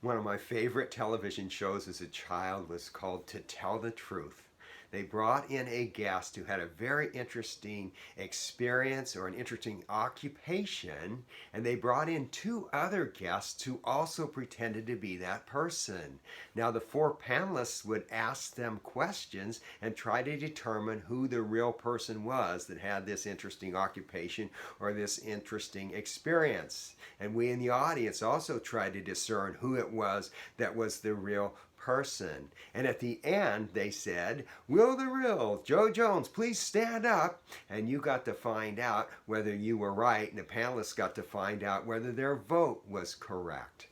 One of my favorite television shows as a child was called To Tell the Truth. They brought in a guest who had a very interesting experience or an interesting occupation, and they brought in two other guests who also pretended to be that person. Now, the four panelists would ask them questions and try to determine who the real person was that had this interesting occupation or this interesting experience. And we in the audience also tried to discern who it was that was the real person. And at the end, they said, "Will the real Joe Jones please stand up?" And you got to find out whether you were right, and the panelists got to find out whether their vote was correct.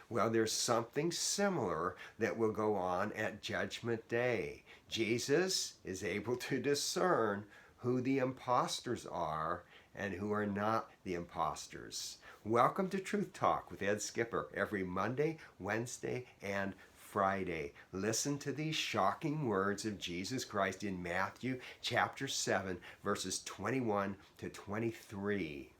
Well, there's something similar that will go on at Judgment Day. Jesus is able to discern who the imposters are and who are not the imposters. Welcome to Truth Talk with Ed Skipper every Monday, Wednesday, and Friday. Listen to these shocking words of Jesus Christ in Matthew chapter 7, verses 21 to 23.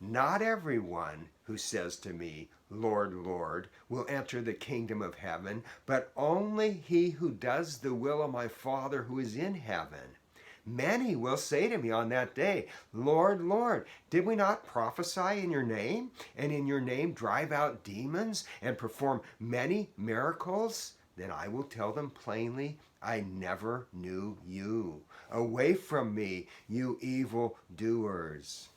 "Not everyone who says to me, 'Lord, Lord,' will enter the kingdom of heaven, but only he who does the will of my Father who is in heaven. Many will say to me on that day, 'Lord, Lord, did we not prophesy in your name, and in your name drive out demons, and perform many miracles?' Then I will tell them plainly, 'I never knew you. Away from me, you evil doers.'"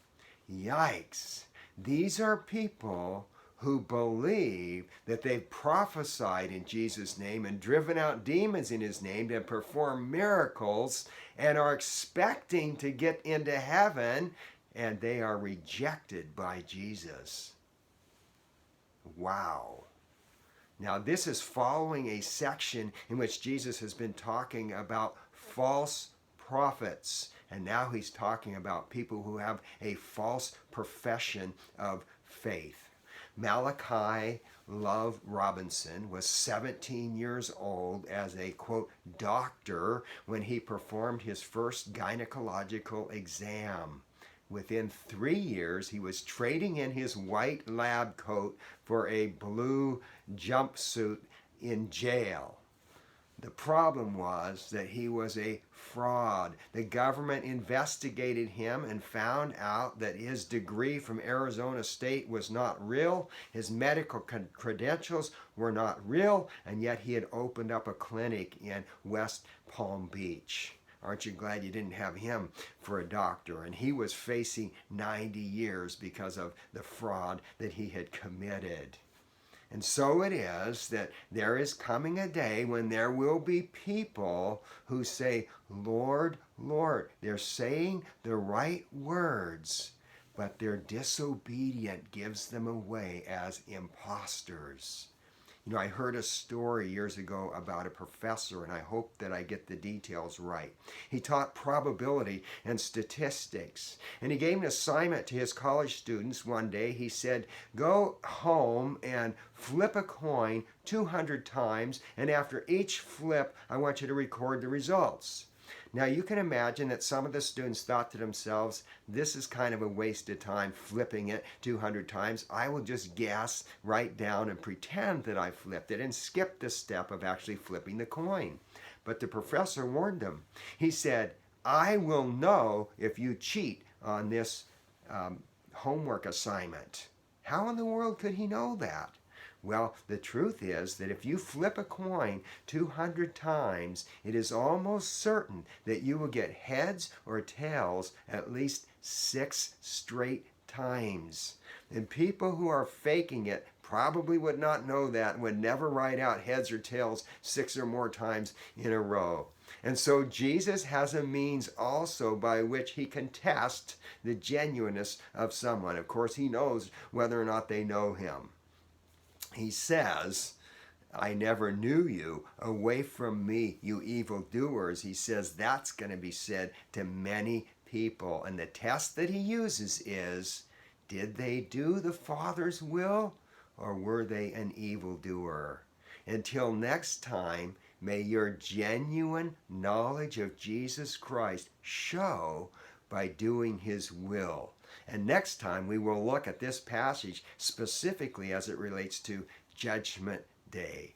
Yikes! These are people who believe that they've prophesied in Jesus' name and driven out demons in his name and performed miracles and are expecting to get into heaven, and they are rejected by Jesus. Wow. Now, this is following a section in which Jesus has been talking about false prophets, and now he's talking about people who have a false profession of faith. Malachi Love Robinson was 17 years old as a, quote, doctor when he performed his first gynecological exam. Within 3 years, he was trading in his white lab coat for a blue jumpsuit in jail. The problem was that he was a fraud. The government investigated him and found out that his degree from Arizona State was not real, his medical credentials were not real, and yet he had opened up a clinic in West Palm Beach. Aren't you glad you didn't have him for a doctor? And he was facing 90 years because of the fraud that he had committed. And so it is that there is coming a day when there will be people who say, "Lord, Lord." They're saying the right words, but their disobedience gives them away as imposters. You know, I heard a story years ago about a professor, and I hope that I get the details right. He taught probability and statistics, and he gave an assignment to his college students one day. He said, "Go home and flip a coin 200 times, and after each flip, I want you to record the results." Now, you can imagine that some of the students thought to themselves, "This is kind of a waste of time flipping it 200 times. I will just guess, write down, and pretend that I flipped it and skip the step of actually flipping the coin." But the professor warned them. He said, "I will know if you cheat on this homework assignment." How in the world could he know that? Well, the truth is that if you flip a coin 200 times, it is almost certain that you will get heads or tails at least 6 straight times. And people who are faking it probably would not know that and would never write out heads or tails 6 or more times in a row. And so Jesus has a means also by which he can test the genuineness of someone. Of course, he knows whether or not they know him. He says, "I never knew you. Away from me, you evildoers." He says that's going to be said to many people. And the test that he uses is, did they do the Father's will, or were they an evildoer? Until next time, may your genuine knowledge of Jesus Christ show by doing his will. And next time we will look at this passage specifically as it relates to Judgment day.